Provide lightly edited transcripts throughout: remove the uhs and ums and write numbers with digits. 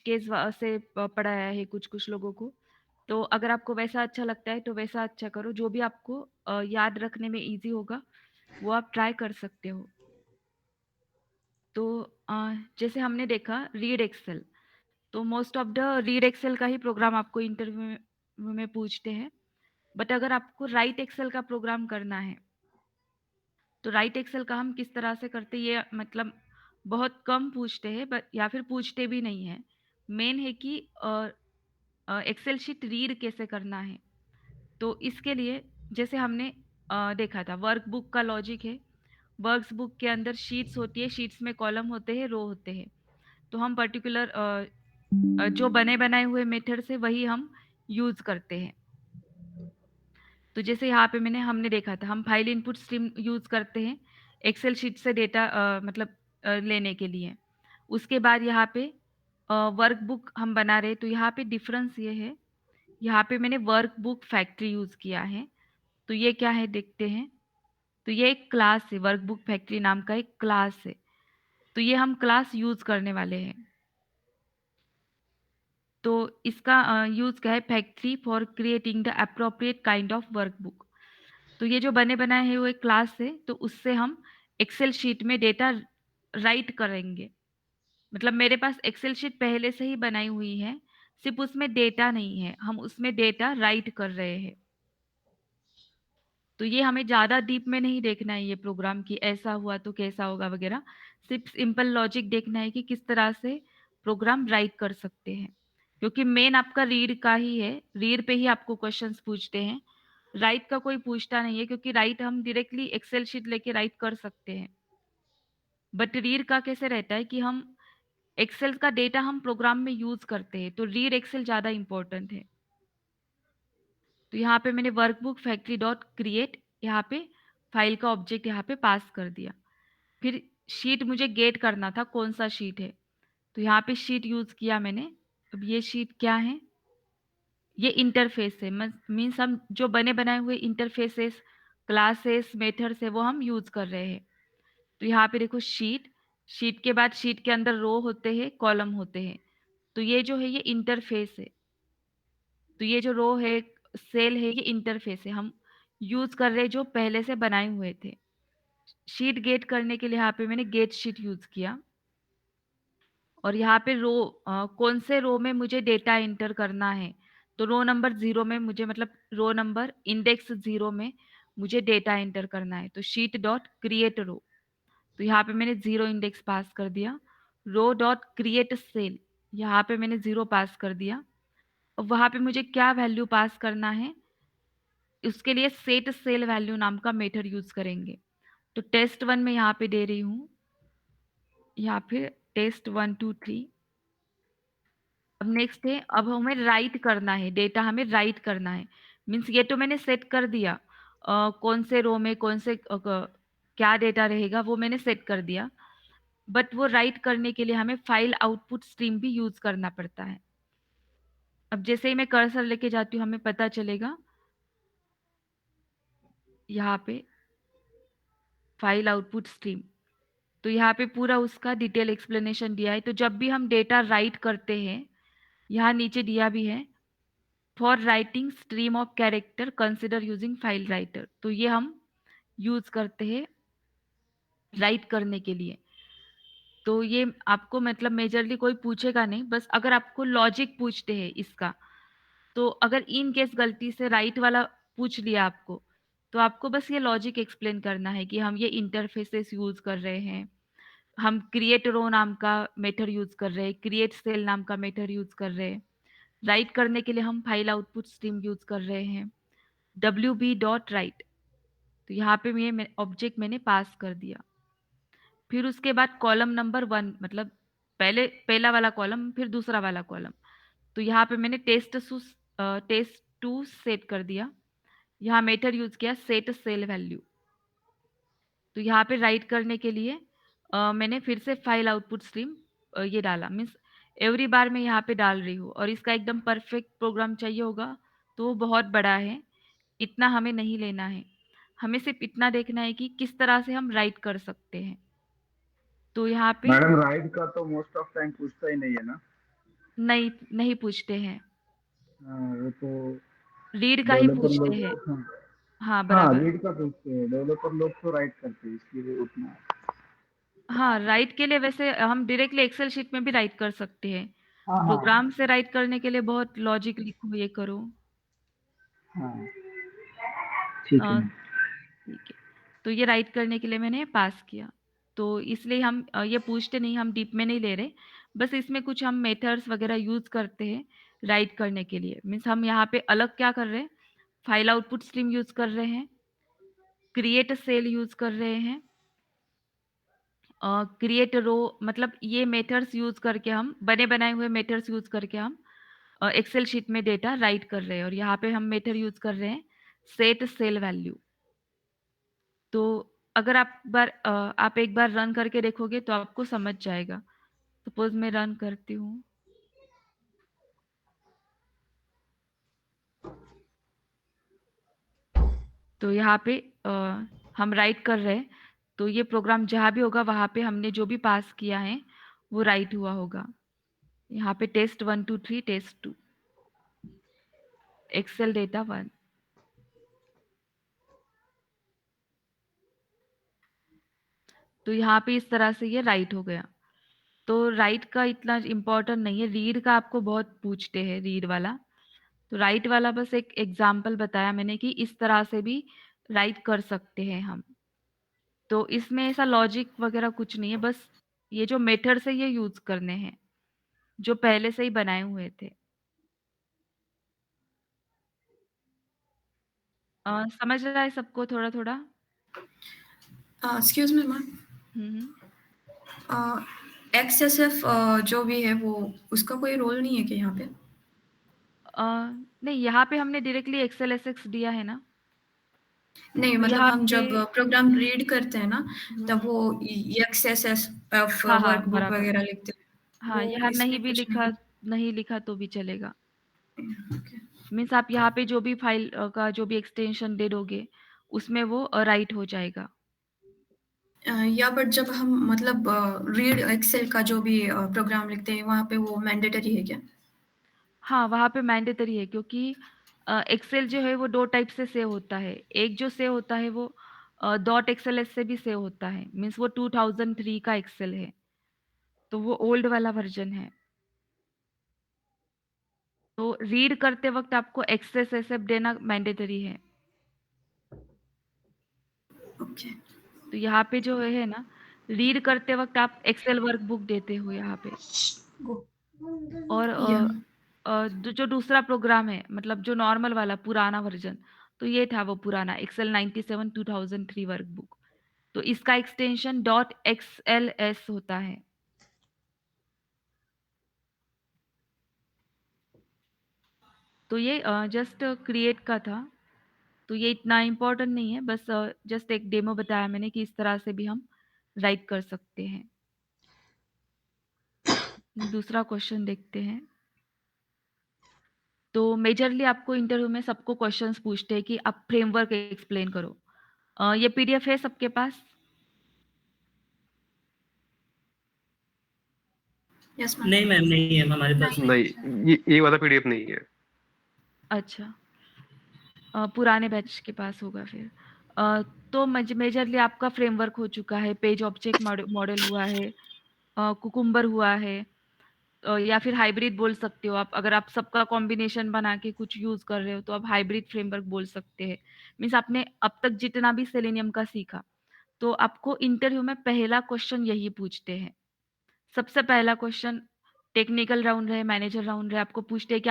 Case से पढ़ाया है कुछ कुछ लोगों को। तो अगर आपको वैसा अच्छा लगता है तो वैसा अच्छा करो, जो भी आपको याद रखने में इजी होगा वो आप ट्राई कर सकते हो। तो जैसे हमने देखा रीड एक्सेल, तो most of the read excel का ही प्रोग्राम आपको इंटरव्यू में पूछते हैं। बट अगर आपको राइट एक्सेल का प्रोग्राम करना है तो राइट एक्सेल का हम किस तरह से करते हैं, ये मतलब बहुत कम पूछते हैं, बट या फिर पूछते भी नहीं है। मेन है कि एक्सेल शीट रीड कैसे करना है। तो इसके लिए जैसे हमने देखा था वर्कबुक का लॉजिक है। वर्कबुक के अंदर शीट्स होती है, शीट्स में कॉलम होते हैं, रो होते हैं। तो हम पर्टिकुलर जो बने बनाए हुए मेथड से वही हम यूज करते हैं। तो जैसे यहाँ पे हमने देखा था हम फाइल इनपुट स्ट्रीम यूज करते हैं एक्सेल शीट से डेटा मतलब लेने के लिए। उसके बाद यहाँ पे वर्कबुक हम बना रहे, तो यहाँ पे डिफरेंस ये है, यहाँ पे मैंने वर्कबुक फैक्ट्री यूज किया है। तो ये क्या है देखते हैं। तो ये एक क्लास है, वर्कबुक फैक्ट्री नाम का एक क्लास है। तो ये हम क्लास यूज करने वाले हैं। तो इसका यूज क्या है, factory for creating the appropriate kind of workbook. तो ये जो बने बनाए हैं वो एक क्लास है, तो उससे हम एक्सेल शीट में डेटा राइट करेंगे। मतलब मेरे पास एक्सेल शीट पहले से ही बनाई हुई है, सिर्फ उसमें डेटा नहीं है, हम उसमें डेटा राइट कर रहे हैं। तो ये हमें ज़्यादा डीप में नहीं देखना है ये प्रोग्राम कि ऐसा हुआ तो कैसा होगा वगैरह। सिर्फ सिंपल लॉजिक देखना है कि किस तरह से प्रोग्राम राइट कर सकते हैं, क्योंकि मेन आपका रीड का ही है, रीड पे ही आपको क्वेश्चंस पूछते हैं। राइट का कोई पूछता नहीं है, क्योंकि राइट हम डायरेक्टली एक्सेल शीट लेके राइट कर सकते हैं। बट रीड का कैसे रहता है कि हम एक्सेल का डेटा हम प्रोग्राम में यूज करते हैं, तो रीड एक्सेल ज़्यादा इंपॉर्टेंट है। तो यहाँ पे मैंने वर्कबुक फैक्ट्री डॉट क्रिएट यहाँ पे फाइल का ऑब्जेक्ट यहाँ पे पास कर दिया। फिर शीट मुझे गेट करना था कौन सा शीट है, तो यहाँ पे शीट यूज किया मैंने। अब ये शीट क्या है, ये इंटरफेस है। मीन्स हम जो बने बनाए हुए इंटरफेसेस, क्लासेस, मेथड्स है वो हम यूज कर रहे हैं। तो यहाँ पे देखो शीट, शीट के बाद शीट के अंदर रो होते हैं, कॉलम होते हैं। तो ये जो है ये इंटरफेस है। तो ये जो रो है, सेल है, ये इंटरफेस है, हम यूज कर रहे हैं जो पहले से बनाए हुए थे। शीट गेट करने के लिए यहाँ पे मैंने गेट शीट यूज किया। और यहाँ पे रो, कौन से रो में मुझे डेटा एंटर करना है, तो रो नंबर 0 में मुझे, मतलब रो नंबर इंडेक्स 0 में मुझे डेटा एंटर करना है। तो शीट डॉट क्रिएट रो, तो यहाँ पे मैंने 0 इंडेक्स पास कर दिया। रो डॉट क्रिएट सेल, यहाँ पे मैंने 0 पास कर दिया। और वहाँ पे मुझे क्या वैल्यू पास करना है, उसके लिए सेट सेल वैल्यू नाम का मेथड यूज करेंगे। तो टेस्ट 1 में यहाँ पे दे रही हूँ, यहाँ पे टेस्ट 1 2 3। अब नेक्स्ट है, अब हमें राइट करना है डेटा, हमें राइट करना है। मीन्स ये तो मैंने सेट कर दिया, कौन से रो में कौन से क्या डेटा रहेगा वो मैंने सेट कर दिया। बट वो राइट करने के लिए हमें फाइल आउटपुट स्ट्रीम भी यूज करना पड़ता है। अब जैसे ही मैं कर्सर लेके जाती हूँ हमें पता चलेगा यहाँ पे फाइल आउटपुट स्ट्रीम। तो यहाँ पे पूरा उसका डिटेल एक्सप्लेनेशन दिया है। तो जब भी हम डेटा राइट करते हैं, यहाँ नीचे दिया भी है, for writing stream of character consider using file writer. तो ये हम यूज करते हैं राइट करने के लिए। तो ये आपको मतलब मेजरली कोई पूछेगा नहीं, बस अगर आपको लॉजिक पूछते हैं इसका, तो अगर इन केस गलती से राइट वाला पूछ लिया आपको, तो आपको बस ये लॉजिक एक्सप्लेन करना है कि हम ये इंटरफेसेस यूज कर रहे हैं, हम क्रिएट रो नाम का मेथड यूज कर रहे हैं, क्रिएट सेल नाम का मेथड यूज कर रहे हैं, राइट करने के लिए हम फाइल आउटपुट स्ट्रीम यूज कर रहे हैं, डब्ल्यू बी डॉट राइट। तो यहाँ पे ये ऑब्जेक्ट मैंने पास कर दिया। फिर उसके बाद कॉलम नंबर 1, मतलब पहले पहला वाला कॉलम फिर दूसरा वाला कॉलम। तो यहाँ पे मैंने टेस्ट टू सेट कर दिया। यहाँ मेथड यूज किया सेट सेल वैल्यू। तो यहाँ पे राइट करने के लिए मैंने फिर से फाइल आउटपुट स्ट्रीम ये डाला। मीन्स एवरी बार मैं यहाँ पे डाल रही हूँ, और इसका एकदम परफेक्ट प्रोग्राम चाहिए होगा तो वो बहुत बड़ा है, इतना हमें नहीं लेना है। हमें सिर्फ इतना देखना है कि किस तरह से हम राइट कर सकते हैं। तो यहाँ पे मैडम राइड का तो मोस्ट ऑफ टाइम पूछता ही नहीं है ना। नहीं, नहीं पूछते हैं। हाँ, वो तो रीड का ही डेवलपर पूछते लोग, हैं। हाँ। हाँ, हाँ, बराबर। रीड का पूछते हैं, डेवलपर लोग तो राइट करते हैं, इसलिए उतना। हाँ, राइट के लिए वैसे हम डायरेक्टली एक्सेल शीट में भी राइट कर सकते हैं। हाँ, हाँ, प्रोग्राम से राइट करने के लिए बहुत लॉजिक लिखो, ये करो। हाँ, ठीक अ, है। ठीक है। तो ये राइट करने के लिए मैंने पास किया। तो इसलिए हम ये पूछते नहीं, हम डीप में नहीं ले रहे। बस इसमें कुछ हम मेथड्स वगैरह यूज़ करते हैं राइट करने के लिए। मीन्स हम यहाँ पे अलग क्या कर रहे हैं, फाइल आउटपुट स्ट्रीम यूज़ कर रहे हैं, क्रिएट सेल यूज़ कर रहे हैं, क्रिएट रो, मतलब ये मेथड्स यूज़ करके हम बने बनाए हुए मेथड्स यूज़ करके हम एक्सेल शीट में डेटा राइट कर रहे हैं। और यहाँ पे हम मेथड यूज़ कर रहे हैं सेट सेल वैल्यू। तो अगर आप एक बार रन करके देखोगे तो आपको समझ जाएगा। सपोज़ मैं रन करती हूँ, तो यहाँ पे अ, हम राइट कर रहे हैं, तो ये प्रोग्राम जहाँ भी होगा वहाँ पे हमने जो भी पास किया है, वो राइट हुआ होगा। यहाँ पे टेस्ट 1 2 3 टेस्ट 2 एक्सेल डेटा 1। तो यहाँ पे इस तरह से ये राइट हो गया। तो राइट का इतना इम्पोर्टेंट नहीं है, रीड का आपको बहुत पूछते हैं, रीड वाला। तो राइट वाला बस एक एग्जाम्पल बताया मैंने कि इस तरह से भी राइट कर सकते हैं हम। तो इसमें ऐसा लॉजिक वगैरह कुछ नहीं है, बस ये जो मेथड्स है ये यूज करने हैं, जो पहले से ही बनाए हुए थे। समझ रहा है सबको थोड़ा-थोड़ा? एक्सक्यूज मी मैम, हुँ, हुँ। एक्सएसएफ जो भी है वो उसका कोई रोल नहीं है क्या यहाँ पे? अ, नहीं, यहाँ पे हमने डायरेक्टली एक्सेल एसएक्स दिया है ना, नहीं तो मतलब यहाँ हम पे जब प्रोग्राम रीड करते हैं ना, हुँ, तब हुँ। वो एक्सएसएफ हाँ, हाँ, वर्कबुक बराबर। वगैरह लिखते हैं, हाँ, वो यहाँ नहीं इसमें भी कुछ लिखा, नहीं। नहीं लिखा तो भी चलेगा। ओके। मीन्स आप यहाँ पे जो भी फाइल का जो भी एक्सटेंशन दे दोगे, उसमें वो राइट हो जाएगा। या बट जब हम मतलब रीड एक्सेल का जो भी प्रोग्राम लिखते हैं वहाँ पे वो मैंडेटरी है क्या? हाँ, वहाँ पे मैंडेटरी है, क्योंकि एक्सेल जो है वो 2 टाइप से सेव होता है। एक जो सेव होता है वो डॉट एक्सएलएस से भी सेव होता है। मीन्स वो 2003 का एक्सेल है, तो वो ओल्ड वाला वर्ज़न है। तो रीड करते वक़्त आपको एक्सेस एसएफ देना मैंडेटरी है। ओके। तो यहाँ पे जो है ना, रीड करते वक़्त आप एक्सेल वर्कबुक देते हो यहाँ पे। और या जो दूसरा प्रोग्राम है, मतलब जो नॉर्मल वाला पुराना वर्ज़न, तो ये था वो पुराना एक्सेल 97 2003 वर्कबुक। तो इसका एक्सटेंशन डॉट एक्सएलएस होता है। तो ये जस्ट क्रिएट का था। तो ये इतना इम्पोर्टेंट नहीं है, बस जस्ट एक डेमो बताया मैंने कि इस तरह से भी हम राइट कर सकते हैं। दूसरा क्वेश्चन देखते हैं। तो मेजरली आपको इंटरव्यू में सबको क्वेश्चंस पूछते हैं कि आप फ्रेमवर्क एक्सप्लेन करो। ये पीडीएफ है सबके पास? Yes ma'am. नहीं मैम, नहीं है हमारे पास। नहीं नहीं। नहीं। नहीं, ये वाला पीडीएफ नहीं है। अच्छा। पुराने बैच के पास होगा फिर। अ, तो मेजरली आपका फ्रेमवर्क हो चुका है, पेज ऑब्जेक्ट मॉडल हुआ है, कुकुम्बर हुआ है, या फिर हाइब्रिड बोल सकते हो आप। अगर आप सबका कॉम्बिनेशन बना के कुछ यूज़ कर रहे हो, तो आप हाइब्रिड फ्रेमवर्क बोल सकते हैं। मीन्स आपने अब तक जितना भी सेलेनियम का सीखा, तो आपको इंटरव्यू में पहला क्वेश्चन यही पूछते हैं। सबसे पहला क्वेश्चन टेक्निकल राउंड रहे, मैनेजर राउंड रहे, आपको पूछते हैं कि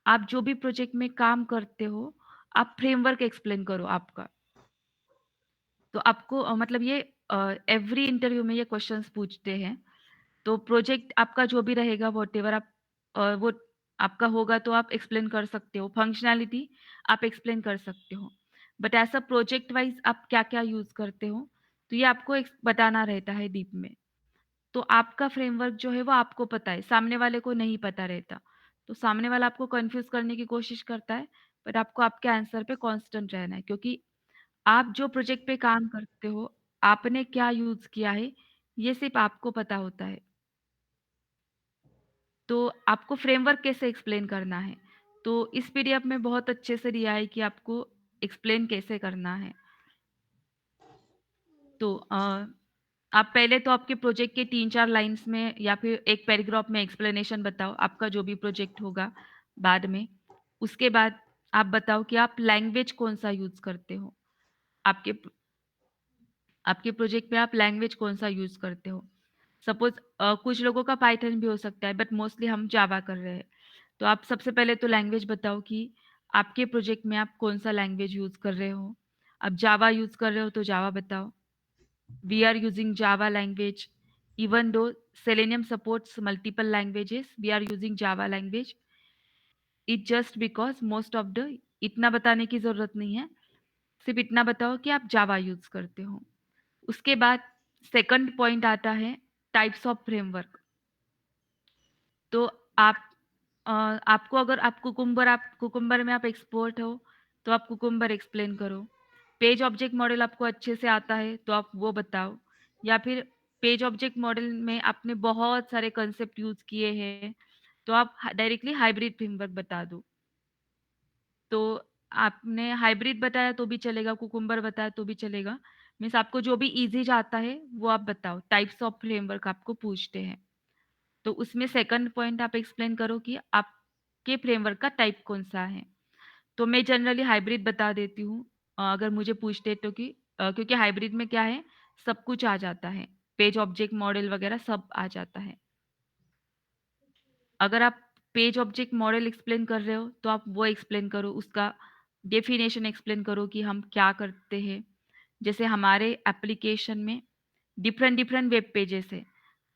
आप जो भी प्रोजेक्ट में काम करते हो, आप फ्रेमवर्क एक्सप्लेन करो आपका। तो आपको मतलब ये एवरी इंटरव्यू में ये क्वेश्चंस पूछते हैं। तो प्रोजेक्ट आपका जो भी रहेगा, व्हाटएवर आप वो आपका होगा तो आप एक्सप्लेन कर सकते हो। फंक्शनैलिटी आप एक्सप्लेन कर सकते हो। बट ऐसा प्रोजेक्ट वाइज़ आप क्या-क्या यूज़ करते हो, तो ये आपको बताना रहता है डीप में। तो आपका फ्रेमवर्क जो है वो आपको पता है, सामने वाले को नहीं पता रहता। तो सामने वाला आपको कन्फ्यूज़ करने की कोशिश करता है, बट आपको आपके आंसर पे कांस्टेंट रहना है, क्योंकि आप जो प्रोजेक्ट पे काम करते हो, आपने क्या यूज़ किया है, ये सिर्फ़ आपको पता होता है। तो आपको फ्रेमवर्क कैसे एक्सप्लेन करना है। तो इस पीडीएफ में बहुत अच्छे से दिया है कि आपको एक्सप्लेन कैसे करना है। तो आप पहले तो आपके प्रोजेक्ट के 3-4 लाइन्स में या फिर एक पैराग्राफ में एक्सप्लेनेशन बताओ, आपका जो भी प्रोजेक्ट होगा बाद में। उसके बाद आप बताओ कि आप लैंग्वेज कौन-सा यूज़ करते हो। आपके आपके प्रोजेक्ट में आप लैंग्वेज कौन-सा यूज़ करते हो। सपोज़ कुछ लोगों का पाइथन भी हो सकता है बट मोस्टली हम जावा कर रहे हैं। तो आप सबसे पहले तो लैंग्वेज बताओ कि आपके प्रोजेक्ट में आप कौन-सा लैंग्वेज यूज़ कर रहे हो। आप जावा यूज़ कर रहे हो तो जावा बताओ। We are using Java language. Even though Selenium supports multiple languages, we are using Java language. It just because most of the इतना बताने की ज़रूरत नहीं है, सिर्फ़ इतना बताओ कि आप जावा यूज़ करते हो। उसके बाद सेकंड पॉइंट आता है टाइप्स ऑफ फ्रेमवर्क। तो आपको अगर आप कुकुम्बर में आप एक्सपर्ट हो, तो आप कुकुम्बर एक्सप्लेन करो। पेज ऑब्जेक्ट मॉडल आपको अच्छे से आता है, तो आप वो बताओ। या फिर पेज ऑब्जेक्ट मॉडल में आपने बहुत सारे कांसेप्ट यूज़ किए हैं, तो आप डायरेक्टली हाइब्रिड फ्रेमवर्क बता दो। तो आपने हाइब्रिड बताया तो भी चलेगा, कुकुम्बर बताया तो भी चलेगा। मीन्स आपको जो भी ईज़ी जाता है, वो आप बताओ। टाइप्स ऑफ फ्रेमवर्क आपको पूछते हैं। तो उसमें सेकंड पॉइंट आप एक्सप्लेन करो कि आपके फ्रेमवर्क का टाइप कौन-सा है। तो मैं जनरली हाइब्रिड बता देती हूँ अगर मुझे पूछते तो कि क्योंकि हाइब्रिड में क्या है, सब कुछ आ जाता है। पेज ऑब्जेक्ट मॉडल वगैरह सब आ जाता है। अगर आप पेज ऑब्जेक्ट मॉडल एक्सप्लेन कर रहे हो, तो आप वो एक्सप्लेन करो, उसका डेफिनेशन एक्सप्लेन करो कि हम क्या करते हैं। जैसे हमारे एप्लीकेशन में डिफरेंट वेब पेजेस हैं।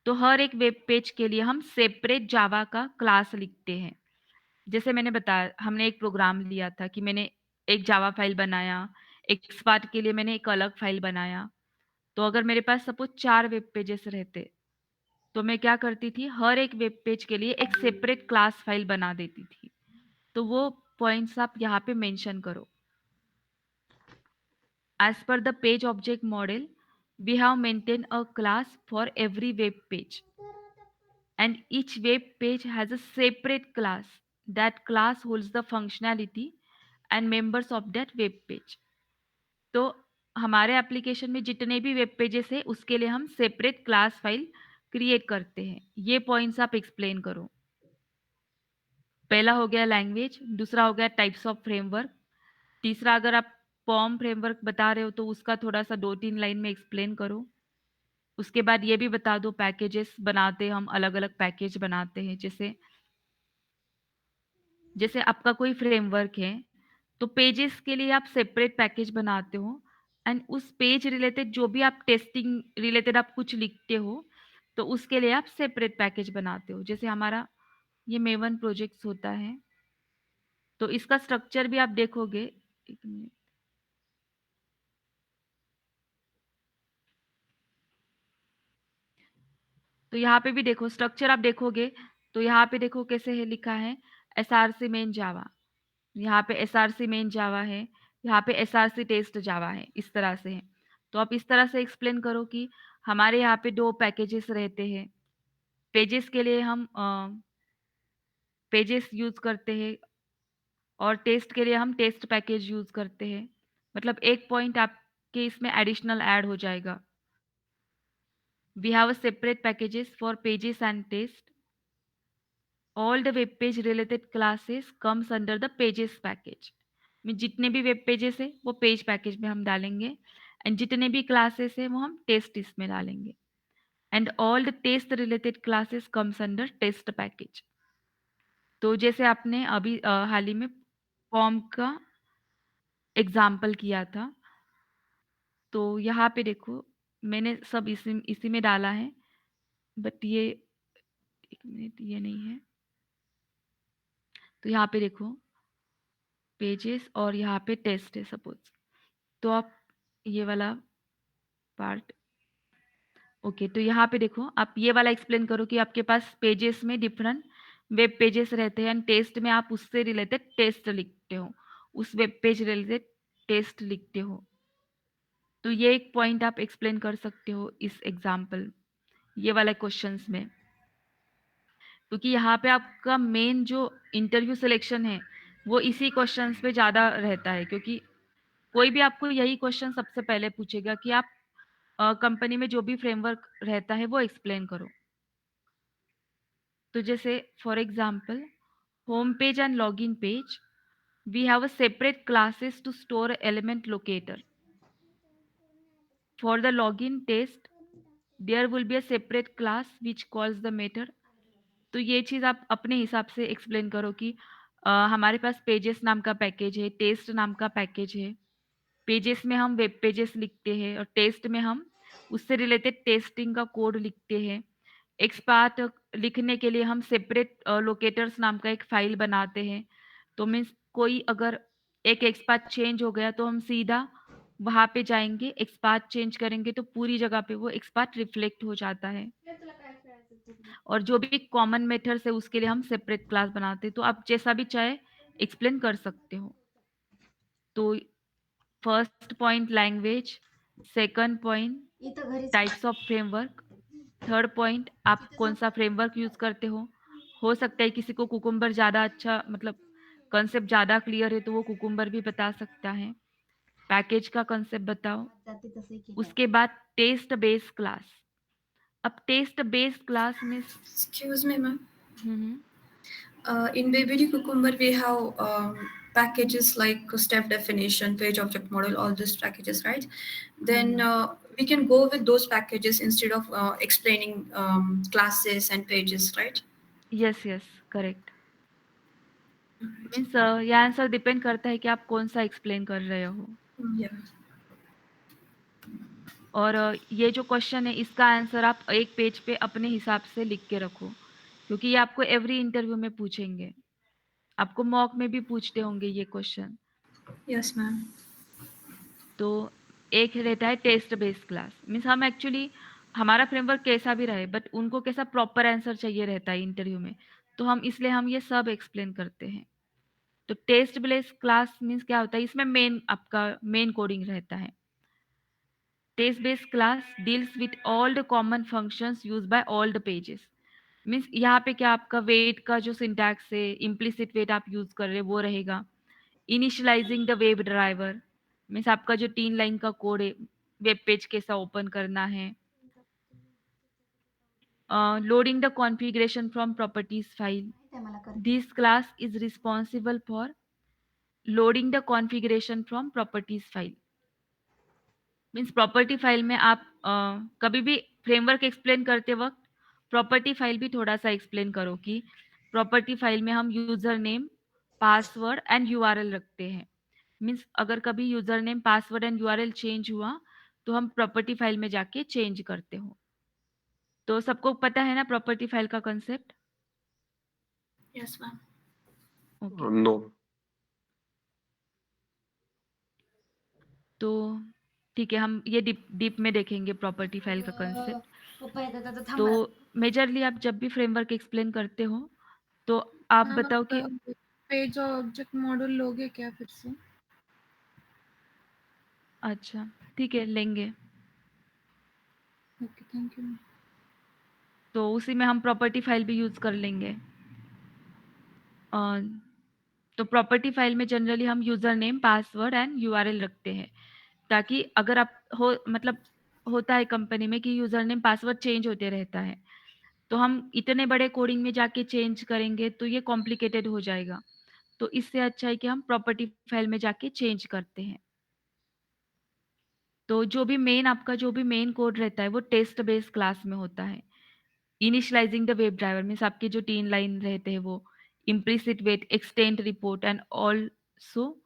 तो हर एक वेब पेज के लिए हम सेपरेट जावा का क्लास लिखते हैं। जैसे मैंने बताया हमने एक प्रोग्राम लिया था कि मैंने एक जावा फाइल बनाया, एक स्पार्क के लिए मैंने एक अलग फाइल बनाया। तो अगर मेरे पास सपोज़ 4 वेब पेजेस रहते, तो मैं क्या करती थी हर एक वेब पेज के लिए एक सेपरेट क्लास फाइल बना देती थी। तो वो पॉइंट्स आप यहाँ पे मेंशन करो। As per the page object model, we have maintained a class for every web page. And each web page has a separate class. That class holds the functionality and members of that web page. तो हमारे application में जितने भी web pages हैं उसके लिए हम separate class file create करते हैं। ये पॉइंट्स आप एक्सप्लेन करो। पहला हो गया लैंग्वेज, दूसरा हो गया टाइप्स ऑफ फ्रेमवर्क, तीसरा अगर आप पॉम फ्रेमवर्क बता रहे हो तो उसका थोड़ा-सा 2-3 लाइन में एक्सप्लेन करो। उसके बाद ये भी बता दो पैकेजेस बनाते हम अलग-अलग पैकेज बनाते हैं जैसे जैसे आपका कोई फ्रेमवर्क है, तो पेजेस के लिए आप सेपरेट पैकेज बनाते हो एंड उस पेज रिलेटेड जो भी आप टेस्टिंग रिलेटेड आप कुछ लिखते हो, तो उसके लिए आप सेपरेट पैकेज बनाते हो। जैसे हमारा ये मेवन प्रोजेक्ट्स होता है, तो इसका स्ट्रक्चर भी आप देखोगे 1 मिनट तो यहाँ पे भी देखो स्ट्रक्चर आप देखोगे, तो यहाँ पे देखो कैसे है लिखा है एसआरसी मेन जावा। यहाँ पे एसआरसी मेन जावा है, यहाँ पे एसआरसी टेस्ट जावा है, इस तरह से है। तो आप इस तरह से एक्सप्लेन करो कि हमारे यहाँ पे 2 पैकेजेस रहते हैं। पेजेस के लिए हम पेजेस यूज़ करते हैं और टेस्ट के लिए हम टेस्ट पैकेज यूज़ करते हैं। मतलब एक पॉइंट आपके इसमें एडिशनल ऐड हो जाएगा। We have a separate packages for pages and test. All the web page related classes comes under the pages package. में जितने भी वेब पेजेस है वो पेज पैकेज में हम डालेंगे एंड जितने भी क्लासेस है वो हम टेस्ट इसमें डालेंगे and all the test related classes comes under test package. तो जैसे आपने अभी हाल ही में फॉर्म का एग्जाम्पल किया था, तो यहाँ पे देखो मैंने सब इसी इसी में डाला है बट ये 1 मिनट ये नहीं है। तो यहाँ पे देखो पेजेस और यहाँ पे टेस्ट है सपोज़। तो आप ये वाला पार्ट ओके तो यहाँ पे देखो आप ये वाला एक्सप्लेन करो कि आपके पास पेजेस में डिफरेंट वेब पेजेस रहते हैं एंड टेस्ट में आप उससे रिलेटेड टेस्ट लिखते हो, उस वेब पेज रिलेटेड टेस्ट लिखते हो। तो ये एक पॉइंट आप एक्सप्लेन कर सकते हो इस एग्जाम्पल ये वाला क्वेश्चंस में। क्योंकि यहाँ पे आपका मेन जो इंटरव्यू सिलेक्शन है, वो इसी क्वेश्चंस पे ज़्यादा रहता है, क्योंकि कोई भी आपको यही क्वेश्चन सबसे पहले पूछेगा कि आप कंपनी में जो भी फ्रेमवर्क रहता है वो एक्सप्लेन करो। तो जैसे for example home page and login page, we have a separate classes to store element locator. For the login test, there will be a separate class which calls the method. तो ये चीज़ आप अपने हिसाब से explain करो कि हमारे पास pages नाम का पैकेज है, टेस्ट नाम का पैकेज है। पेजेस में हम वेब पेजेस लिखते हैं और टेस्ट में हम उससे रिलेटेड टेस्टिंग का कोड लिखते हैं। एक्सपाथ लिखने के लिए हम सेपरेट लोकेटर्स नाम का एक फाइल बनाते हैं। तो मीन्स कोई अगर एक एक्सपाथ चेंज हो गया तो हम सीधा वहाँ पे जाएँगे, एक्सपाथ चेंज करेंगे तो पूरी जगह पे वो एक्सपाथ रिफ्लेक्ट हो जाता है। और जो भी कॉमन मेथड्स है उसके लिए हम सेपरेट क्लास बनाते हैं। तो आप जैसा भी चाहे एक्सप्लेन कर सकते हो। तो first point language, second point types of framework, third point आप कौन-सा फ्रेमवर्क यूज़ करते हो। हो सकता है किसी को कुकुम्बर ज़्यादा अच्छा मतलब कॉन्सेप्ट ज़्यादा क्लियर है तो वो कुकुम्बर भी बता सकता है। पैकेज का कॉन्सेप्ट बताओ। उसके बाद टेस्ट बेस्ड क्लास। अब test based class means Excuse me, ma'am. हुँ, हुँ। In BBD Cucumber, we have packages like step definition, page object model, all these packages, right? Hmm, Then hmm. we can go with those packages instead of explaining classes and pages, right? Yes, yes, correct. Alright. Means ये answer depend करता है कि आप कौन-सा explain कर रहे हो। Yeah. और ये जो क्वेश्चन है इसका आंसर आप एक पेज पे अपने हिसाब से लिख के रखो, क्योंकि ये आपको एवरी इंटरव्यू में पूछेंगे। आपको मॉक में भी पूछते होंगे ये क्वेश्चन। Yes, ma'am. तो एक रहता है टेस्ट बेस्ड क्लास, मीन्स हम एक्चुअली हमारा फ्रेमवर्क कैसा भी रहे बट उनको कैसा प्रॉपर आंसर चाहिए रहता है इंटरव्यू में, तो हम इसलिए हम ये सब एक्सप्लेन करते हैं। तो टेस्ट बेस्ड क्लास मीन्स क्या होता है, इसमें मेन आपका मेन कोडिंग रहता है। Test based class deals with all the common functions used by all the pages. Means यहाँ पे क्या आपका वेट का जो सिंटैक्स है, इम्प्लिसिट वेट आप यूज कर रहे हैं वो रहेगा। Initialising the web driver means आपका जो 3 लाइन का कोड है, वेब पेज कैसा ओपन करना है। Loading the configuration from properties file. This class is responsible for loading the configuration from properties file. Means property file में आप कभी भी फ्रेमवर्क एक्सप्लेन करते वक़्त प्रॉपर्टी फाइल भी थोड़ा-सा एक्सप्लेन करो कि प्रॉपर्टी फाइल में हम user name, password and URL रखते हैं। मीन्स अगर कभी user name, password and URL change हुआ, तो हम प्रॉपर्टी फाइल में जाके चेंज करते हो। तो सबको पता है ना प्रॉपर्टी फाइल का concept? Yes, ma'am. Okay. No. तो ठीक है, हम ये डीप डीप में देखेंगे प्रॉपर्टी फाइल का कांसेप्ट। तो मेजरली आप जब भी फ्रेमवर्क एक्सप्लेन करते हो, तो आप मैम बताओ कि आप पेज और ऑब्जेक्ट मॉडल लोगे क्या फिर से? अच्छा, ठीक है, लेंगे। Okay, thank you. तो उसी में हम प्रॉपर्टी फाइल भी यूज़ कर लेंगे। अ, तो प्रॉपर्टी फाइल में जनरली हम user name, password and URL रखते हैं, ताकि अगर आप हो मतलब होता है कंपनी में कि यूज़र नेम, पासवर्ड चेंज होते रहता है। तो हम इतने बड़े कोडिंग में जाके चेंज करेंगे तो ये कॉम्प्लिकेटेड हो जाएगा। तो इससे अच्छा है कि हम प्रॉपर्टी फाइल में जाके चेंज करते हैं। तो जो भी मेन कोड रहता है वो टेस्ट बेस्ड क्लास में होता है। Initializing the web driver means आपके जो 3 लाइन रहते हैं वो implicit wait, extend report and also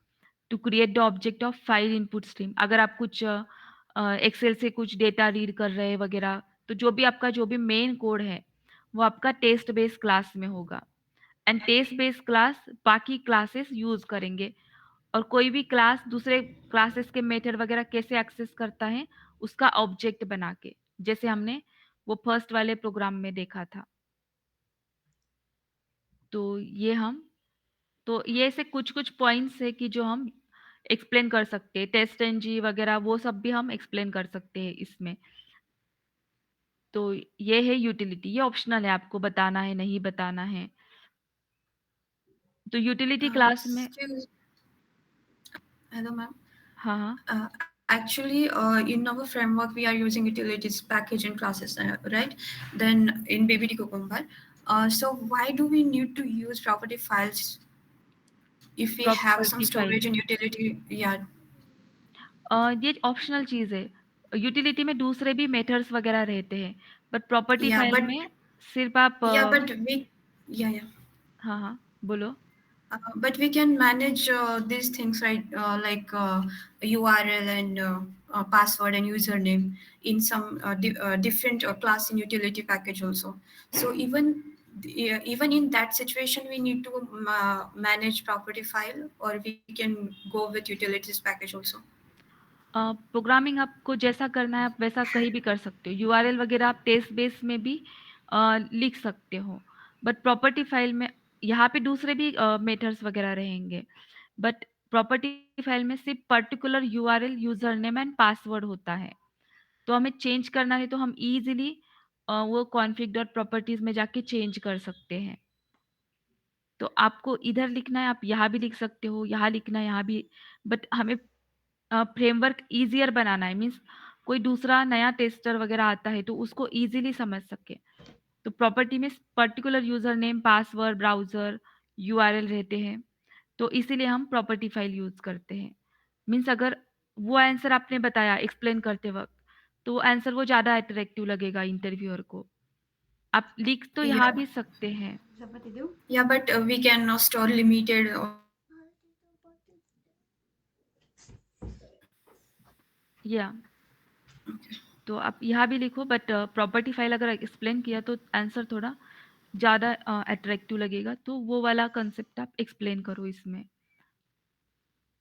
to create the object of file input stream. अगर आप कुछ एक्सेल से कुछ डेटा रीड कर रहे हैं वगैरह, तो जो भी मेन कोड है, वो आपका टेस्ट बेस्ड क्लास में होगा। एंड टेस्ट बेस्ड क्लास बाकी क्लासेस यूज़ करेंगे, और कोई भी क्लास दूसरे क्लासेस के मेथड वगैरह कैसे एक्सेस करता है, उसका ऑब्जेक्ट बना के, जैसे हमने वो फर्स्ट वाले प्रोग्राम में देखा था। तो ये ऐसे कुछ-कुछ पॉइंट्स है कि जो हम एक्सप्लेन कर सकते हैं। टेस्ट एनजी वगैरह वो सब भी हम एक्सप्लेन कर सकते हैं इसमें। तो ये है यूटिलिटी, ये ऑप्शनल है, आपको बताना है, नहीं बताना है। तो यूटिलिटी क्लास में Excuse, hello, ma'am. हाँ, हाँ। Actually, in our framework, we are using utilities package in classes, right? Then in BBD Cucumber. So why do we need to use property files if we have some property file storage and utility? Yeah, ये optional चीज़ है। Utility में दूसरे भी methods वगैरह रहते हैं, but property yeah, file but में सिर्फ़ आप yeah, but we, yeah, yeah. हाँ, हाँ, बोलो। But we can manage these things, right? Like URL and password and username in some different class and utility package also. So even yeah, even in that situation, we need to manage property file, or we can go with utilities package also. Programming आपको जैसा करना है, आप वैसा कहीं भी कर सकते हो। यूआरएल वगैरह आप टेस्ट बेस में भी लिख सकते हो, बट प्रॉपर्टी फाइल में यहाँ पे दूसरे भी मेथड्स वगैरह रहेंगे, बट प्रॉपर्टी फाइल में सिर्फ particular URL, user name and password होता है। तो हमें चेंज करना है तो हम इजीली वो कॉन्फ़िग डॉट प्रॉपर्टीज में जाके चेंज कर सकते हैं। तो आपको इधर लिखना है, आप यहाँ भी लिख सकते हो, यहाँ लिखना है, यहाँ भी, बट हमें फ्रेमवर्क ईज़ियर बनाना है, मीन्स कोई दूसरा नया टेस्टर वगैरह आता है तो उसको ईज़िली समझ सके। तो प्रॉपर्टी में particular user name, password, browser, URL रहते हैं, तो इसीलिए हम प्रॉपर्टी फाइल यूज़ करते हैं। मीन्स अगर वो आंसर आपने बताया एक्सप्लेन करते वक़्त, तो आंसर वो ज़्यादा अट्रैक्टिव लगेगा इंटरव्यूअर को। आप लिख तो यहाँ Yeah, भी सकते हैं। yeah, but we can store limited. या तो आप यहाँ भी लिखो, बट प्रॉपर्टी फाइल अगर एक्सप्लेन किया तो आंसर थोड़ा ज़्यादा अट्रैक्टिव लगेगा, तो वो वाला कंसेप्ट आप एक्सप्लेन करो इसमें।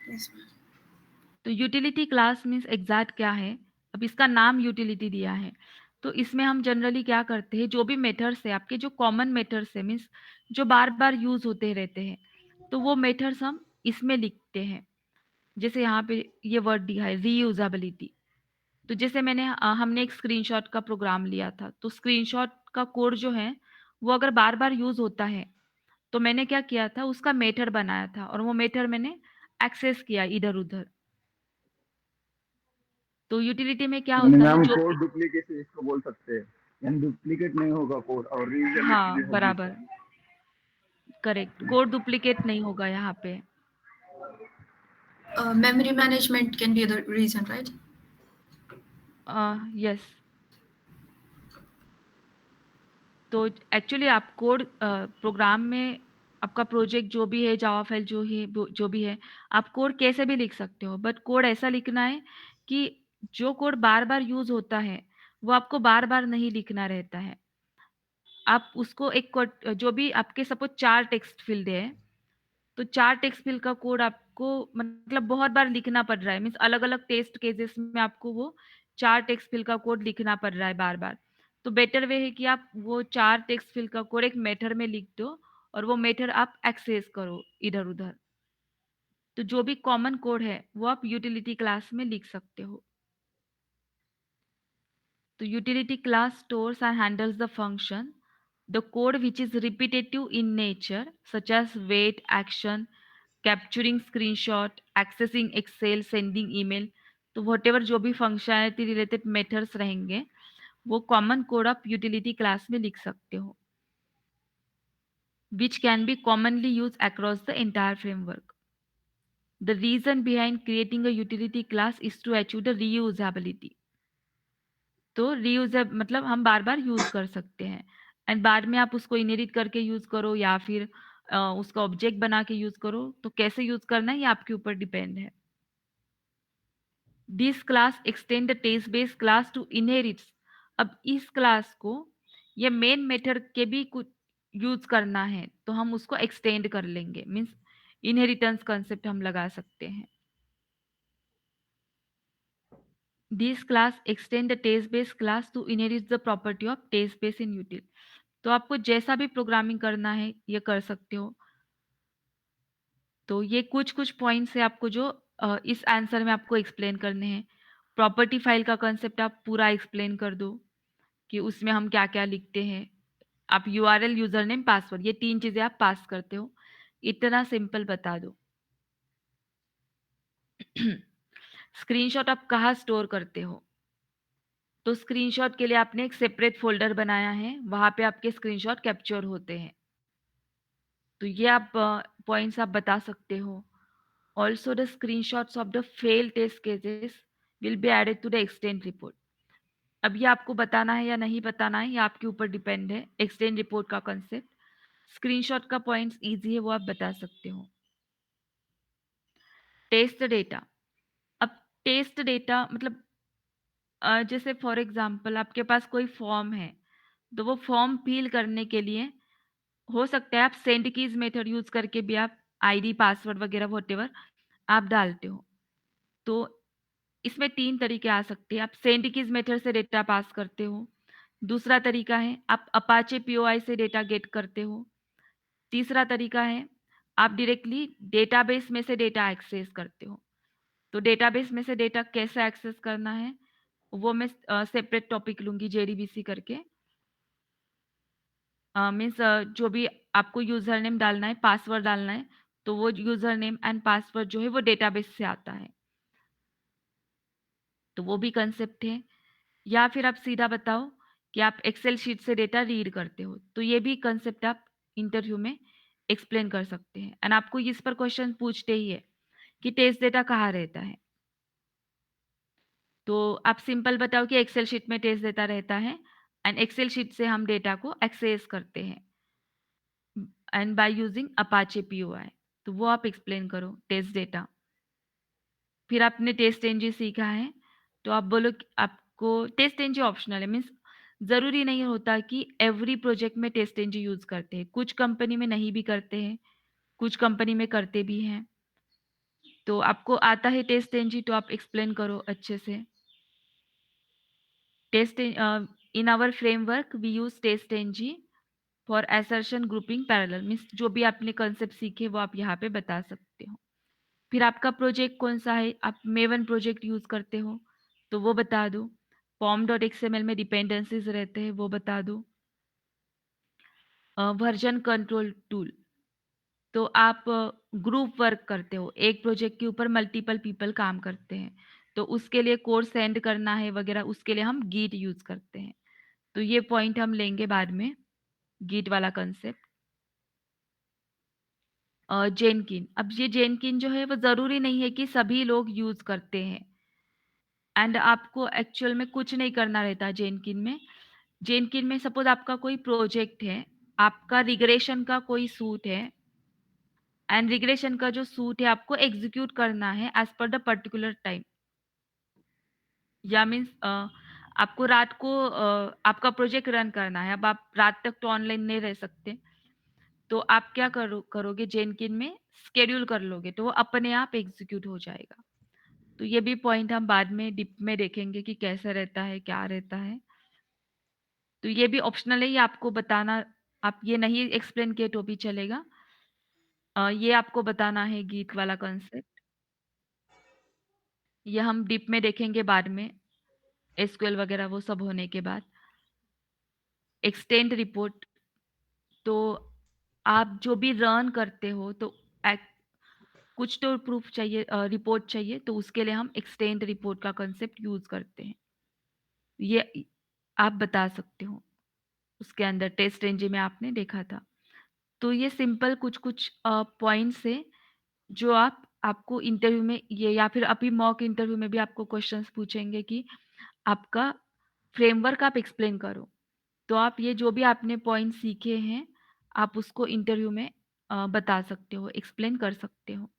Yes, ma'am. तो यूटिलिटी क्लास मीन्स एग्जैक्ट क्या है? अब इसका नाम यूटिलिटी दिया है, तो इसमें हम जनरली क्या करते हैं, जो भी मेथड्स है आपके, जो कॉमन मेथड्स है, मीन्स जो बार-बार यूज़ होते रहते हैं, तो वो मेथड्स हम इसमें लिखते हैं। जैसे यहाँ पे ये वर्ड दिया है रीयूजेबिलिटी, तो जैसे हमने एक स्क्रीनशॉट का प्रोग्राम लिया था, तो स्क्रीनशॉट का कोड जो है, वो अगर बार-बार यूज़ होता है, तो मैंने क्या किया था, उसका मेथड बनाया था और वो मेथड मैंने एक्सेस किया इधर-उधर। तो यूटिलिटी में क्या यानी होता है, मैम जो भी कोड डुप्लीकेट इसको बोल सकते हैं, यानी डुप्लीकेट नहीं होगा कोड और रीयूजेबिलिटी हाँ, भी होगी। बराबर, करेक्ट, कोड डुप्लीकेट नहीं होगा यहाँ पे। Memory management can be the reason, right? Yes, तो एक्चुअली आप कोड प्रोग्राम में आपका प्रोजेक्ट जो भी है, जावा फाइल जो भी है, आप कोड कैसे भी लिख सकते हो, बट कोड ऐसा लिखना है कि जो कोड बार-बार यूज़ होता है, वो आपको बार-बार नहीं लिखना रहता है। आप उसको एक कोड जो भी आपके सपोज़ 4 टेक्स्ट फ़ील्ड है, तो 4 टेक्स्ट फ़ील्ड का कोड आपको मतलब बहुत बार लिखना पड़ रहा है, मीन्स अलग-अलग टेस्ट केसेस में आपको वो 4 टेक्स्ट फ़ील्ड का कोड लिखना पड़ रहा है बार-बार। तो बेटर वे है कि आप वो 4 टेक्स्ट फ़ील्ड का कोड एक मेथड में लिख दो और वो मेथड आप एक्सेस करो इधर-उधर। तो जो भी कॉमन कोड है, वो आप यूटिलिटी क्लास में लिख सकते हो। तो utility class stores and handles the function, the code which is repetitive in nature, such as wait, action, capturing screenshot, accessing Excel, sending email. तो whatever जो भी functionality related methods रहेंगे, वो common code आप utility class में लिख सकते हो, which can be commonly used across the entire framework. The reason behind creating a utility class is to achieve the reusability. तो रीयूज़ेब मतलब हम बार-बार यूज़ कर सकते हैं एंड बाद में आप उसको इनहेरिट करके यूज़ करो या फिर उसका ऑब्जेक्ट बना के यूज़ करो, तो कैसे यूज़ करना है ये आपके ऊपर डिपेंड है। This class extend the test base class to inherits. अब इस क्लास को ये मेन मेथड के भी कुछ यूज़ करना है, तो हम उसको एक्सटेंड कर लेंगे, मीन्स इनहेरिटेंस कांसेप्ट हम लगा सकते हैं। This class extend the test base class to inherit the property of test base in util। तो आपको जैसा भी प्रोग्रामिंग करना है ये कर सकते हो। तो ये कुछ-कुछ पॉइंट्स है आपको जो इस आंसर में आपको एक्सप्लेन करने हैं। प्रॉपर्टी फाइल का कांसेप्ट आप पूरा एक्सप्लेन कर दो। कि उसमें हम क्या-क्या लिखते हैं। आप यूआरएल, यूज़र नेम, पासवर्ड ये 3 चीज़ें आप पास करते हो। इतना सिंपल बता दो। स्क्रीनशॉट आप कहाँ स्टोर करते हो? तो स्क्रीनशॉट के लिए आपने एक सेपरेट फ़ोल्डर बनाया है, वहाँ पे आपके स्क्रीनशॉट कैप्चर होते हैं। तो ये आप पॉइंट्स आप बता सकते हो। Also the screenshots of the failed test cases will be added to the extend report. अब ये आपको बताना है या नहीं बताना है, ये आपके ऊपर डिपेंड है। एक्सटेंड रिपोर्ट का कांसेप्ट, स्क्रीनशॉट का पॉइंट्स ईज़ी है, वो आप बता सकते हो। टेस्ट डेटा, अब टेस्ट डेटा मतलब जैसे फॉर एग्ज़ाम्पल आपके पास कोई फॉर्म है, तो वो फॉर्म फिल करने के लिए हो सकता है आप सेंड कीज़ मेथड यूज़ करके भी आप आईडी, पासवर्ड वगैरह व्हाटएवर आप डालते हो। तो इसमें 3 तरीके आ सकते हैं। आप सेंड कीज़ मेथड से डेटा पास करते हो। दूसरा तरीका है आप अपाचे पीओआई से डेटा गेट करते हो। तीसरा तरीका है आप डायरेक्टली डेटाबेस में से डेटा एक्सेस करते हो। तो डेटाबेस में से डेटा कैसे एक्सेस करना है, वो मैं सेपरेट टॉपिक लूँगी जेडीबीसी करके। मीन्स जो भी आपको यूज़र नेम डालना है, पासवर्ड डालना है, तो वो यूज़र नेम एंड पासवर्ड जो है वो डेटाबेस से आता है। तो वो भी कंसेप्ट है। या फिर आप सीधा बताओ कि आप एक्सेल शीट से डेटा रीड करते हो, तो ये भी कंसेप्ट आप इंटरव्यू में एक्सप्लेन कर सकते हैं। एंड आपको इस पर क्वेश्चन पूछते ही है कि टेस्ट डेटा कहाँ रहता है? तो आप सिंपल बताओ कि एक्सेल शीट में टेस्ट डेटा रहता है एंड एक्सेल शीट से हम डेटा को एक्सेस करते हैं and by using Apache POI. तो वो आप एक्सप्लेन करो टेस्ट डेटा। फिर आपने टेस्ट एनजी सीखा है, तो आप बोलो कि आपको टेस्ट एनजी ऑप्शनल है, मीन्स ज़रूरी नहीं होता कि एवरी प्रोजेक्ट में टेस्ट एनजी यूज़ करते हैं। कुछ कंपनी में नहीं भी करते हैं, कुछ कंपनी में करते भी हैं। तो आपको आता है टेस्ट एनजी तो आप एक्सप्लेन करो अच्छे से। Test in our framework we use test NG for assertion grouping parallel, means जो भी आपने कंसेप्ट सीखे वो आप यहाँ पे बता सकते हो। फिर आपका प्रोजेक्ट कौन-सा है? आप मेवन प्रोजेक्ट यूज़ करते हो, तो वो बता दो। पॉम डॉट एक्सएमएल में डिपेंडेंसीज़ रहते हैं, वो बता दो। वर्जन कंट्रोल टूल, तो आप ग्रुप वर्क करते हो, एक प्रोजेक्ट के ऊपर मल्टीपल पीपल काम करते हैं, तो उसके लिए कोड सेंड करना है वगैरह, उसके लिए हम गिट यूज़ करते हैं। तो ये पॉइंट हम लेंगे बाद में, गिट वाला कांसेप्ट। जेनकिन, अब ये जेनकिन जो है वो ज़रूरी नहीं है कि सभी लोग यूज़ करते हैं एंड आपको एक्चुअल में कुछ नहीं करना रहता जेनकिन में। जेनकिन में सपोज़ आपका कोई प्रोजेक्ट है, आपका रिग्रेशन का कोई सूट है एंड रिग्रेशन का जो सूट है आपको एग्ज़ीक्यूट करना है as per the particular time. या मीन्स आपको रात को आपका प्रोजेक्ट रन करना है, अब आप रात तक तो ऑनलाइन नहीं रह सकते। तो आप क्या करोगे जेनकिन में शेड्यूल कर लोगे, तो वो अपने आप एग्ज़ीक्यूट हो जाएगा। तो ये भी पॉइंट हम बाद में डीप में देखेंगे कि कैसा रहता है, क्या रहता है। तो ये भी ऑप्शनल है, ये आपको बताना, आप ये नहीं एक्सप्लेन किए तो भी चलेगा। ये आपको बताना है गीट वाला कॉन्सेप्ट। ये हम डीप में देखेंगे बाद में, एसक्यूएल वगैरह वो सब होने के बाद। एक्सटेंड रिपोर्ट, तो आप जो भी रन करते हो तो एक कुछ तो प्रूफ चाहिए, रिपोर्ट चाहिए, तो उसके लिए हम एक्सटेंड रिपोर्ट का कॉन्सेप्ट यूज़ करते हैं। ये आप बता सकते हो, उसके अंदर टेस्ट रेंज में आपने देखा था। तो ये सिंपल कुछ-कुछ पॉइंट्स हैं जो आपको इंटरव्यू में ये या फिर अभी मॉक इंटरव्यू में भी आपको क्वेश्चंस पूछेंगे कि आपका फ्रेमवर्क आप एक्सप्लेन करो। तो आप ये जो भी आपने पॉइंट सीखे हैं, आप उसको इंटरव्यू में बता सकते हो, एक्सप्लेन कर सकते हो।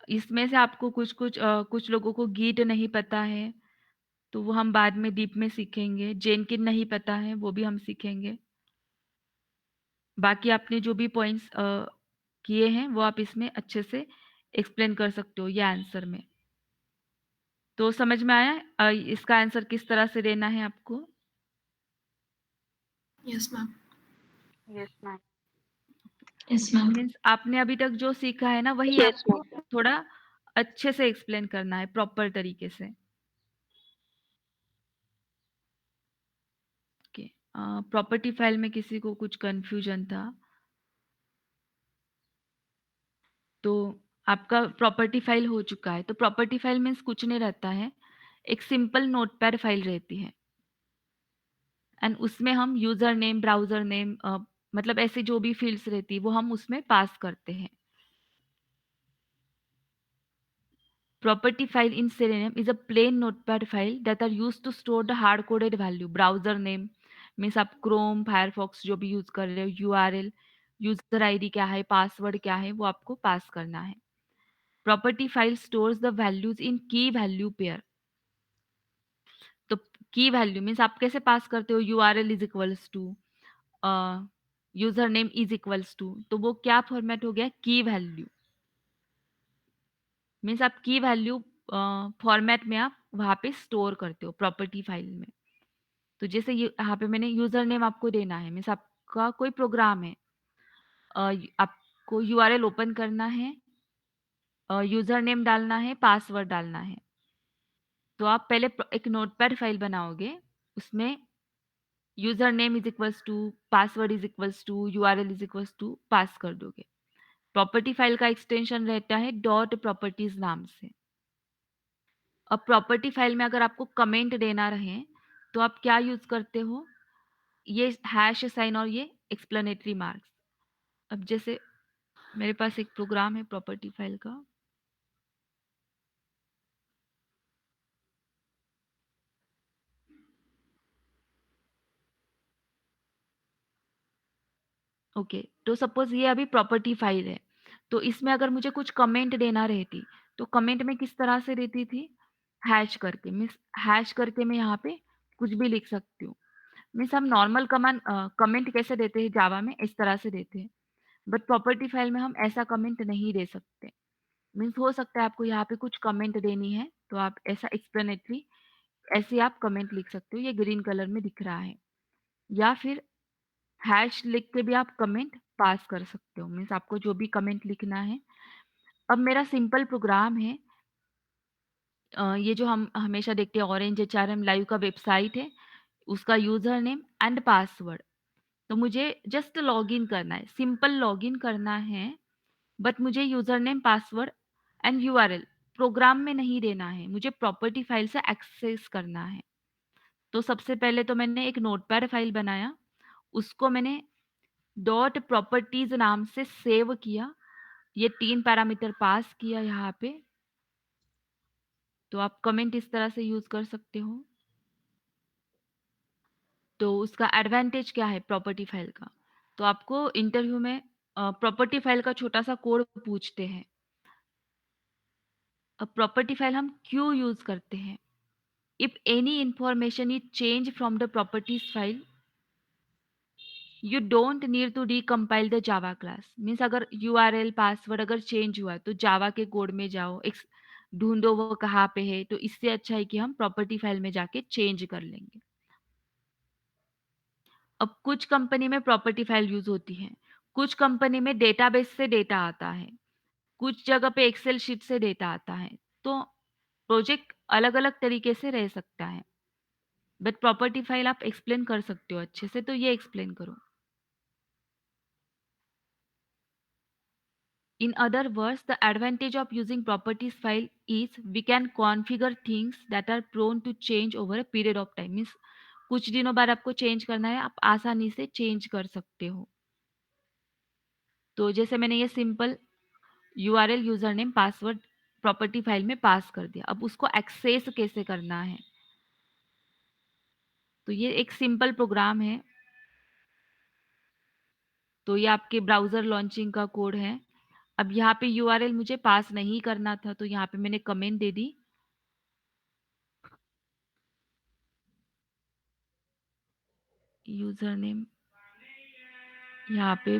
इसमें से आपको कुछ लोगों को गिट नहीं पता है, तो वो हम बाद में डीप में सीखेंगे। जेनकिन नहीं पता है, वो भी हम सीखेंगे। बाकी आपने जो भी पॉइंट्स किए हैं, वो आप इसमें अच्छे से एक्सप्लेन कर सकते हो ये आंसर में। तो समझ में आया इसका आंसर किस तरह से देना है आपको? Yes, ma'am. Yes ma'am. Yes, ma'am. Means आपने अभी तक जो सीखा है ना, वही यस आपको मैम। थोड़ा अच्छे से एक्सप्लेन करना है, प्रॉपर तरीके से। प्रॉपर्टी फाइल में किसी को कुछ कंफ्यूजन था तो आपका प्रॉपर्टी फाइल हो चुका है। तो प्रॉपर्टी फाइल मीन्स कुछ नहीं रहता है, एक सिंपल नोटपैड फाइल रहती है एंड उसमें हम यूजर नेम, ब्राउजर नेम, मतलब ऐसे जो भी फील्ड्स रहती है वो हम उसमें पास करते हैं। Property file in Selenium is a plain notepad file that are used to store the hard coded value. Browser name means आप Chrome, Firefox जो भी यूज कर रहे हो, URL, यूजर आईडी क्या है, पासवर्ड क्या है, वो आपको पास करना है। Property file stores the values in key value pair. तो की वैल्यू मीन्स आप कैसे पास करते हो, URL is equals to user name is equals to, तो वो क्या फॉर्मेट हो गया, की वैल्यू मीन्स आप की वैल्यू फॉर्मेट में आप वहां पे स्टोर करते हो प्रॉपर्टी फाइल में। तो जैसे यहाँ पे मैंने यूजर नेम आपको देना है, मीन्स आपका कोई प्रोग्राम है, आपको यूआरएल ओपन करना है, यूजर नेम डालना है, पासवर्ड डालना है। तो आप पहले एक नोटपैड फाइल बनाओगे, उसमें user name is equals to, password is equals to, URL is equals to pass कर दोगे। प्रॉपर्टी फाइल का एक्सटेंशन रहता है डॉट प्रॉपर्टीज नाम से। अब प्रॉपर्टी फाइल में अगर आपको कमेंट देना रहे तो आप क्या यूज करते हो, ये हैश साइन और ये एक्सप्लेनेटरी मार्क्स। अब जैसे मेरे पास एक प्रोग्राम है प्रॉपर्टी फाइल का, ओके तो सपोज ये अभी प्रॉपर्टी फाइल है, तो इसमें अगर मुझे कुछ कमेंट देना रहती तो कमेंट में किस तरह से देती थी, हैश करके, मीन्स हैश करके मैं यहाँ पे कुछ भी लिख सकती हूँ। मीन्स हम नॉर्मल कमांड कमेंट कैसे देते हैं जावा में, इस तरह से देते हैं, बट प्रॉपर्टी फाइल में हम ऐसा कमेंट नहीं दे सकते। मीन्स हो सकता है आपको यहाँ पे कुछ कमेंट देनी है तो आप ऐसा एक्सप्लेनेटरी ऐसे आप कमेंट लिख सकते हो, ये ग्रीन कलर में दिख रहा है, या फिर हैश लिख के भी आप कमेंट पास कर सकते हो, मीन्स आपको जो भी कमेंट लिखना है। अब मेरा सिंपल प्रोग्राम है, ये जो हम हमेशा देखते हैं ऑरेंज एचआरएम लाइव का वेबसाइट है, उसका यूजर नेम एंड पासवर्ड। तो मुझे जस्ट लॉग इन करना है, सिंपल लॉग इन करना है, बट मुझे user name, password and URL program में नहीं देना है, मुझे प्रॉपर्टी फाइल से एक्सेस करना है। तो सबसे पहले तो मैंने एक नोटपैड फाइल बनाया, उसको मैंने डॉट प्रॉपर्टीज नाम से सेव किया, ये 3 पैरामीटर पास किया यहाँ पे। तो आप कमेंट इस तरह से यूज कर सकते हो। तो उसका एडवांटेज क्या है प्रॉपर्टी फाइल का, तो आपको इंटरव्यू में प्रॉपर्टी फाइल का छोटा सा कोड पूछते हैं। अब प्रॉपर्टी फाइल हम क्यों यूज करते हैं, if any information is change from the properties file you don't need to recompile the Java class. Means अगर यूआरएल, पासवर्ड अगर चेंज हुआ तो जावा के कोड में जाओ, एक ढूंढो वो कहाँ पे है, तो इससे अच्छा है कि हम प्रॉपर्टी फाइल में जाके चेंज कर लेंगे। अब कुछ कंपनी में प्रॉपर्टी फाइल यूज होती है, कुछ कंपनी में डेटाबेस से डेटा आता है, कुछ जगह पे एक्सेल शीट से डेटा आता है, तो प्रोजेक्ट अलग अलग तरीके से रह सकता है, बट प्रॉपर्टी फाइल आप एक्सप्लेन कर सकते हो अच्छे से, तो ये एक्सप्लेन करो। In other words, the advantage of using properties file is we can configure things that are prone to change over a period of time. Means कुछ दिनों बाद आपको चेंज करना है, आप आसानी से चेंज कर सकते हो। तो जैसे मैंने ये simple URL, user name, password property file में पास कर दिया, अब उसको एक्सेस कैसे करना है, तो ये एक सिंपल प्रोग्राम है। तो ये आपके ब्राउजर लॉन्चिंग का कोड है। अब यहाँ पे यूआरएल मुझे पास नहीं करना था, तो यहाँ पे मैंने कमेंट दे दी, यूजर नेम यहाँ पे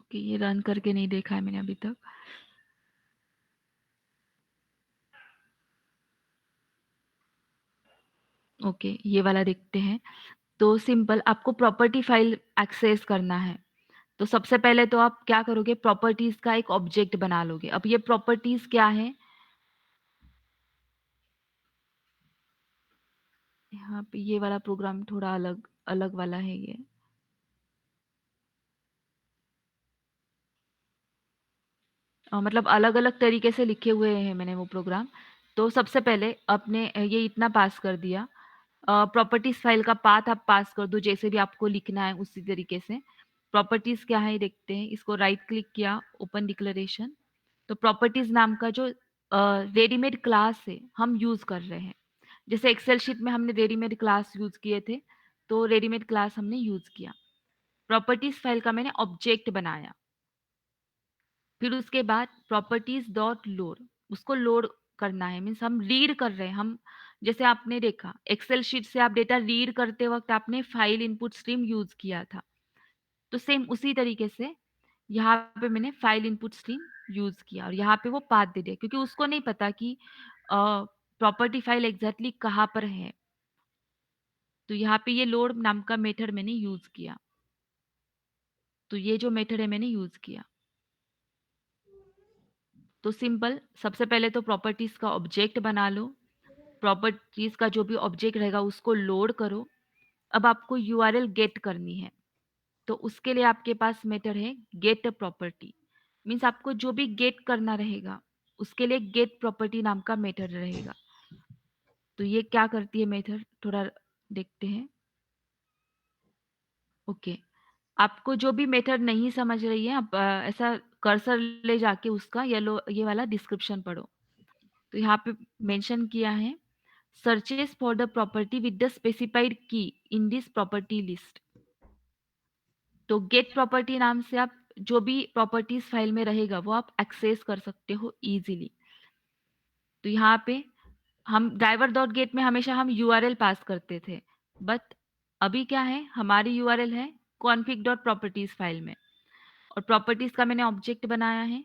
ओके, ये रन करके नहीं देखा है मैंने अभी तक। ओके, ये वाला देखते हैं। तो सिंपल आपको प्रॉपर्टी फाइल एक्सेस करना है, तो सबसे पहले तो आप क्या करोगे, प्रॉपर्टीज का एक ऑब्जेक्ट बना लोगे। अब ये प्रॉपर्टीज क्या है, यहाँ पे ये वाला प्रोग्राम थोड़ा अलग अलग वाला है ये। मतलब अलग-अलग तरीके से लिखे हुए हैं मैंने वो प्रोग्राम। तो सबसे पहले आपने ये इतना पास कर दिया। प्रॉपर्टीज़ फाइल का पाथ आप पास कर दो जैसे भी आपको लिखना है उसी तरीके से। प्रॉपर्टीज़ क्या है देखते हैं। इसको राइट क्लिक किया, ओपन डिक्लेरेशन। तो प्रॉपर्टीज़ नाम का जो रेडीमेड क्लास है, हम यूज़ कर रहे हैं। जैसे एक्सेल शीट में हमने रेडीमेड क्लास यूज़ किए थे, तो रेडीमेड क्लास हमने यूज़ किया। प्रॉपर्टीज़ फाइल का मैंने ऑब्जेक्ट बनाया। फिर उसके बाद प्रॉपर्टीज डॉट लोड, उसको लोड करना है। मीन्स हम रीड कर रहे हैं। हम जैसे आपने देखा एक्सेल शीट से आप डेटा रीड करते वक्त आपने फाइल इनपुट स्ट्रीम यूज किया था, तो सेम उसी तरीके से यहाँ पे मैंने फाइल इनपुट स्ट्रीम यूज किया और यहाँ पे वो पाथ दे दिया क्योंकि उसको नहीं पता कि प्रॉपर्टी फाइल एग्जैक्टली कहाँ पर है। तो यहाँ पे ये लोड नाम का मेथड मैंने यूज किया। तो ये जो मेथड है मैंने यूज किया। तो सिंपल, सबसे पहले तो प्रॉपर्टीज का ऑब्जेक्ट बना लो। प्रॉपर्टीज का जो भी ऑब्जेक्ट रहेगा उसको लोड करो। अब आपको यूआरएल गेट करनी है, तो उसके लिए आपके पास मेथड है गेट प्रॉपर्टी। मीन्स आपको जो भी गेट करना रहेगा उसके लिए गेट प्रॉपर्टी नाम का मेथड रहेगा। तो ये क्या करती है मेथड, थोड़ा देखते हैं। ओके, आपको जो भी मेथड नहीं समझ रही है आप ऐसा कर्सर ले जाके उसका ये वाला डिस्क्रिप्शन पढ़ो। तो यहाँ पे मेंशन किया है searches for the property with the specified key in this property list। तो get property नाम से आप जो भी प्रॉपर्टीज फाइल में रहेगा वो आप एक्सेस कर सकते हो इजीली। तो यहाँ पे हम ड्राइवर डॉट गेट में हमेशा हम यूआरएल पास करते थे, बट अभी क्या है हमारी यूआरएल है config डॉट प्रॉपर्टीज फाइल में। और प्रॉपर्टीज का मैंने ऑब्जेक्ट बनाया है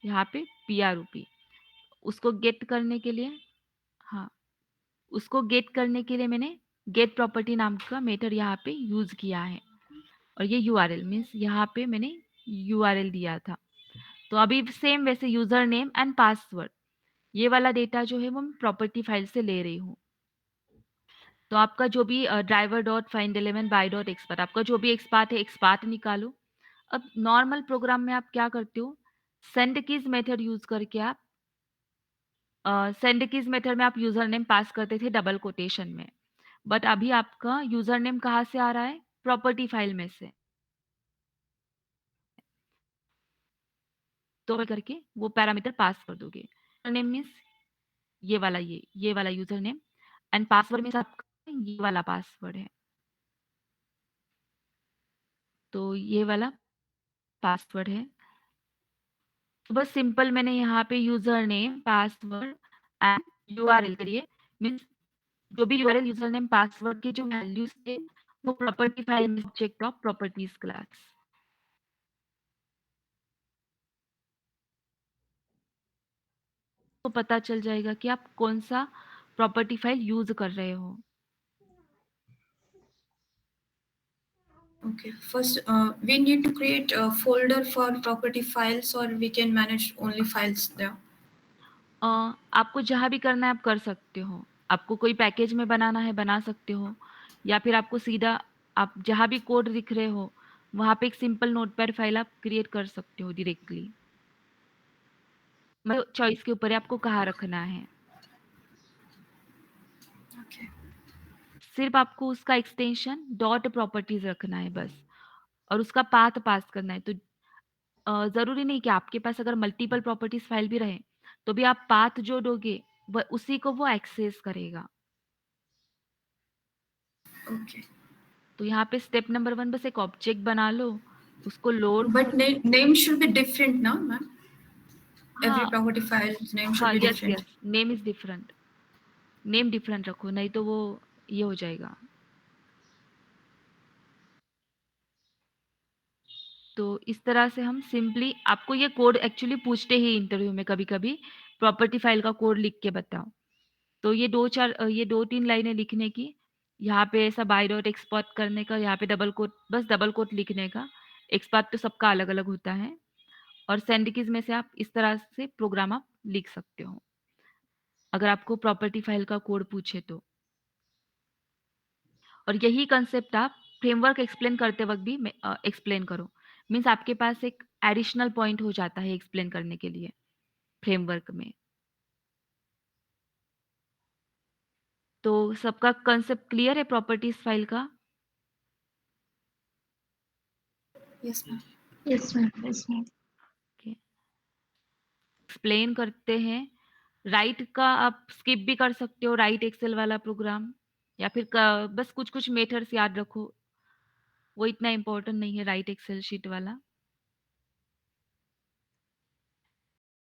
यहाँ पे PROP। उसको गेट करने के लिए, हाँ, उसको गेट करने के लिए मैंने गेट प्रॉपर्टी नाम का मेथड यहाँ पे यूज किया है। और ये यूआरएल मीन्स यहाँ पे मैंने यूआरएल दिया था। तो अभी सेम वैसे यूजर नेम एंड पासवर्ड ये वाला डेटा जो है वो मैं प्रॉपर्टी फाइल से ले रही हूँ। तो आपका जो भी driver dot find element by dot xpath, आपका जो भी एक्सपार्ट है एक्सपार्ट निकालो। अब नॉर्मल प्रोग्राम में आप क्या करते हो, सेंड कीज मेथड यूज करके आप सेंड कीज मेथड में आप यूजर नेम पास करते थे डबल कोटेशन में, बट अभी आपका यूजर नेम कहाँ से आ रहा है, प्रॉपर्टी फाइल में से। तो करके वो पैरामीटर पास कर दोगे। नेम मीन्स ये वाला, ये वाला user name and password means आपका ये वाला पासवर्ड है। तो ये वाला पासवर्ड है। तो बस सिंपल मैंने यहाँ पे user name password and URL करिए। मीन्स जो भी यूआरएल यूजर नेम पासवर्ड के जो वैल्यूज थे वो प्रॉपर्टी फाइल में ऑब्जेक्ट ऑफ प्रॉपर्टीज क्लास। तो पता चल जाएगा कि आप कौन सा प्रॉपर्टी फाइल यूज कर रहे हो। Okay. First, we need to create a folder for property files, or we can manage only files there. आपको जहाँ भी करना है आप कर सकते हो। आपको कोई पैकेज में बनाना है बना सकते हो, या फिर आपको सीधा आप जहाँ भी कोड लिख रहे हो वहाँ पे एक सिंपल नोटपैड फाइल आप क्रिएट कर सकते हो डायरेक्टली। मतलब चॉइस के ऊपर है आपको कहाँ रखना है। Okay. सिर्फ आपको उसका एक्सटेंशन डॉट प्रॉपर्टीज रखना है बस, और उसका पाथ पास करना है। तो जरूरी नहीं कि आपके पास अगर मल्टीपल प्रॉपर्टीज फाइल भी रहे तो भी आप पाथ जो दोगे वह उसी को वो एक्सेस करेगा। Okay. तो यहाँ पे स्टेप नंबर 1 बस एक ऑब्जेक्ट बना लो, उसको लोड But करो। name should be different now, ma'am. Every हाँ, property file's name should हाँ, be yes different. Yes, name is different. Name different रखो नहीं तो वो ये हो जाएगा। तो इस तरह से हम सिंपली, आपको ये कोड एक्चुअली पूछते ही इंटरव्यू में कभी कभी, प्रॉपर्टी फाइल का कोड लिख के बताओ। तो ये 2-3 लाइनें लिखने की, यहाँ पे ऐसा बाय डॉट एक्सपोर्ट करने का, यहाँ पे डबल कोट, बस डबल कोट लिखने का। एक्सपोर्ट तो सबका अलग अलग होता है। और सेंड कीज में से आप इस तरह से प्रोग्राम आप लिख सकते हो अगर आपको प्रॉपर्टी फाइल का कोड पूछे तो। और यही कंसेप्ट आप फ्रेमवर्क एक्सप्लेन करते वक़्त भी एक्सप्लेन करो। मीन्स आपके पास एक एडिशनल पॉइंट हो जाता है एक्सप्लेन करने के लिए फ्रेमवर्क में। तो सबका कंसेप्ट क्लियर है प्रॉपर्टीज़ फाइल का? Yes, ma'am. Yes, ma'am. Yes, ma'am. Okay. Explain करते हैं। राइट का आप स्किप भी कर सकते हो, राइट एक्सेल वाला प्रोग्राम, या फिर बस कुछ कुछ मेथड्स याद रखो, वो इतना इम्पोर्टेंट नहीं है राइट एक्सेल शीट वाला।